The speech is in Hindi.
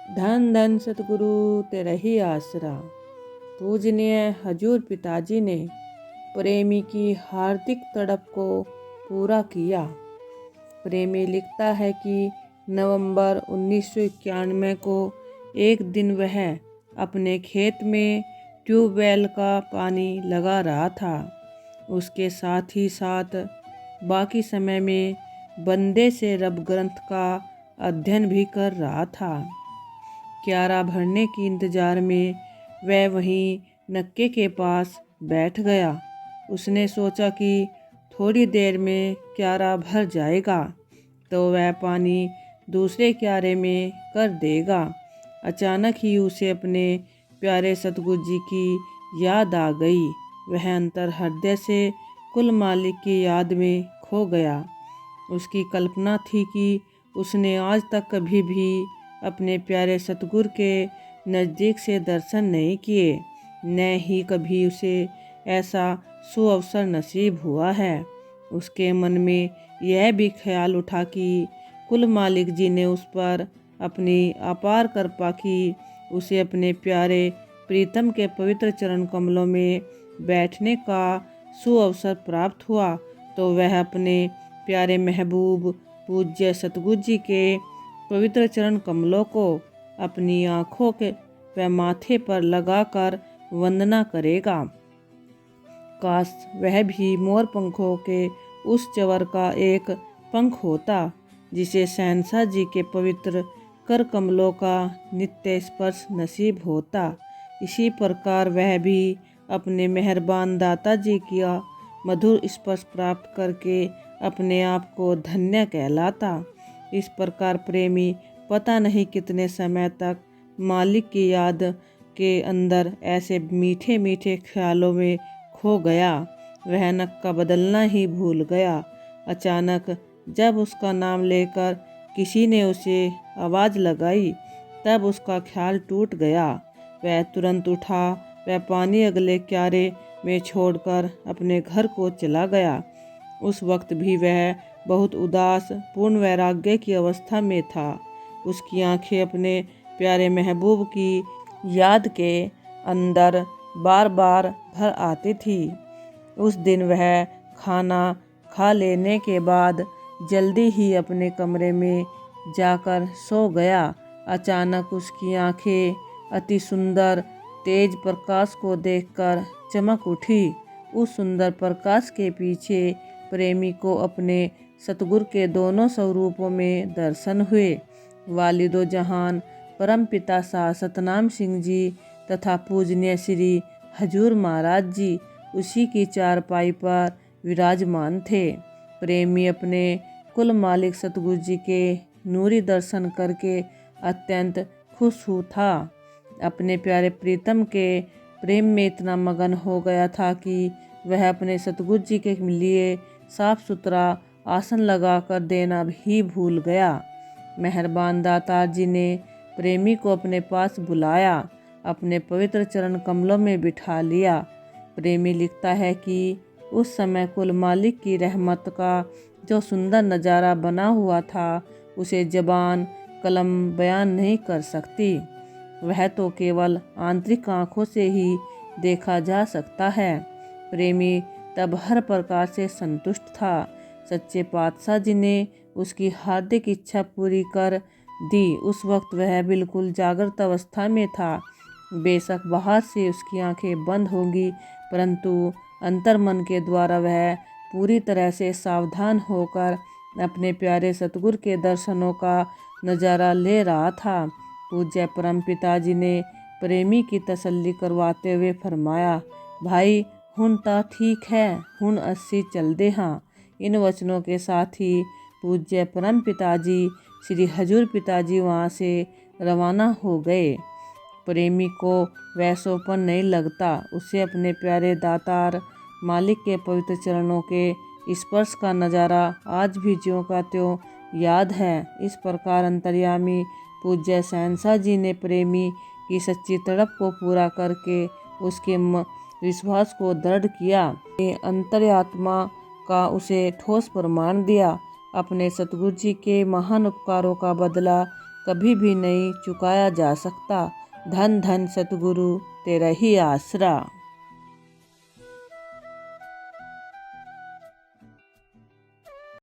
धन धन सतगुरु तेरा ही आसरा। पूजनीय हजूर पिताजी ने प्रेमी की हार्दिक तड़प को पूरा किया। प्रेमी लिखता है कि नवंबर 1991 को एक दिन वह अपने खेत में ट्यूबवेल का पानी लगा रहा था। उसके साथ ही साथ बाकी समय में बंदे से रब ग्रंथ का अध्ययन भी कर रहा था। क्यारा भरने की इंतजार में वह वहीं नक्के के पास बैठ गया। उसने सोचा कि थोड़ी देर में क्यारा भर जाएगा तो वह पानी दूसरे क्यारे में कर देगा। अचानक ही उसे अपने प्यारे सतगुरु जी की याद आ गई। वह अंतर हृदय से कुल मालिक की याद में खो गया। उसकी कल्पना थी कि उसने आज तक कभी भी अपने प्यारे सतगुरु के नज़दीक से दर्शन नहीं किए, न ही कभी उसे ऐसा सुअवसर नसीब हुआ है। उसके मन में यह भी ख्याल उठा कि कुल मालिक जी ने उस पर अपनी अपार कृपा की उसे अपने प्यारे प्रीतम के पवित्र चरण कमलों में बैठने का सुअवसर प्राप्त हुआ, तो वह अपने प्यारे महबूब पूज्य सतगुरु जी के पवित्र चरण कमलों को अपनी आँखों के व माथे पर लगाकर वंदना करेगा। काश वह भी मोर पंखों के उस चवर का एक पंख होता जिसे शहंशाह जी के पवित्र कर कमलों का नित्य स्पर्श नसीब होता। इसी प्रकार वह भी अपने मेहरबान दाता जी का मधुर स्पर्श प्राप्त करके अपने आप को धन्य कहलाता। इस प्रकार प्रेमी पता नहीं कितने समय तक मालिक की याद के अंदर ऐसे मीठे मीठे ख्यालों में खो गया। वह नक्का बदलना ही भूल गया। अचानक जब उसका नाम लेकर किसी ने उसे आवाज़ लगाई तब उसका ख्याल टूट गया। वह तुरंत उठा, वह पानी अगले क्यारे में छोड़कर अपने घर को चला गया। उस वक्त भी वह बहुत उदास पूर्ण वैराग्य की अवस्था में था। उसकी आंखें अपने प्यारे महबूब की याद के अंदर बार बार भर आती थी। उस दिन वह खाना खा लेने के बाद जल्दी ही अपने कमरे में जाकर सो गया। अचानक उसकी आंखें अति सुंदर तेज प्रकाश को देखकर चमक उठी। उस सुंदर प्रकाश के पीछे प्रेमी को अपने सतगुरु के दोनों स्वरूपों में दर्शन हुए। वालिदो जहान परमपिता शाह सतनाम सिंह जी तथा पूजनीय श्री हजूर महाराज जी उसी की चारपाई पर विराजमान थे। प्रेमी अपने कुल मालिक सतगुरु जी के नूरी दर्शन करके अत्यंत खुश था। अपने प्यारे प्रीतम के प्रेम में इतना मगन हो गया था कि वह अपने सतगुरु जी के लिए साफ सुथरा आसन लगाकर देना भी भूल गया। मेहरबान दाता जी ने प्रेमी को अपने पास बुलाया, अपने पवित्र चरण कमलों में बिठा लिया। प्रेमी लिखता है कि उस समय कुल मालिक की रहमत का जो सुंदर नज़ारा बना हुआ था उसे ज़बान कलम बयान नहीं कर सकती। वह तो केवल आंतरिक आँखों से ही देखा जा सकता है। प्रेमी तब हर प्रकार से संतुष्ट था। सच्चे पातशाह जी ने उसकी हार्दिक इच्छा पूरी कर दी। उस वक्त वह बिल्कुल जागृत अवस्था में था। बेशक बाहर से उसकी आंखें बंद होंगी, परंतु अंतर्मन के द्वारा वह पूरी तरह से सावधान होकर अपने प्यारे सतगुरु के दर्शनों का नज़ारा ले रहा था। पूज्य परम पिताजी ने प्रेमी की तसल्ली करवाते हुए फरमाया, भाई हुन ता ठीक है, हुन अस्सी चल दे। हाँ, इन वचनों के साथ ही पूज्य परम पिताजी श्री हजूर पिताजी वहाँ से रवाना हो गए। प्रेमी को वैसोपन नहीं लगता। उसे अपने प्यारे दातार मालिक के पवित्र चरणों के स्पर्श का नज़ारा आज भी ज्यों का त्यों याद है। इस प्रकार अंतर्यामी पूज्य शहंशाह जी ने प्रेमी की सच्ची तड़प को पूरा करके उसके विश्वास को दृढ़ किया। अंतर्यात्मा का उसे ठोस प्रमाण दिया। अपने सतगुरु जी के महान उपकारों का बदला कभी भी नहीं चुकाया जा सकता। धन धन सतगुरु तेरा ही आसरा।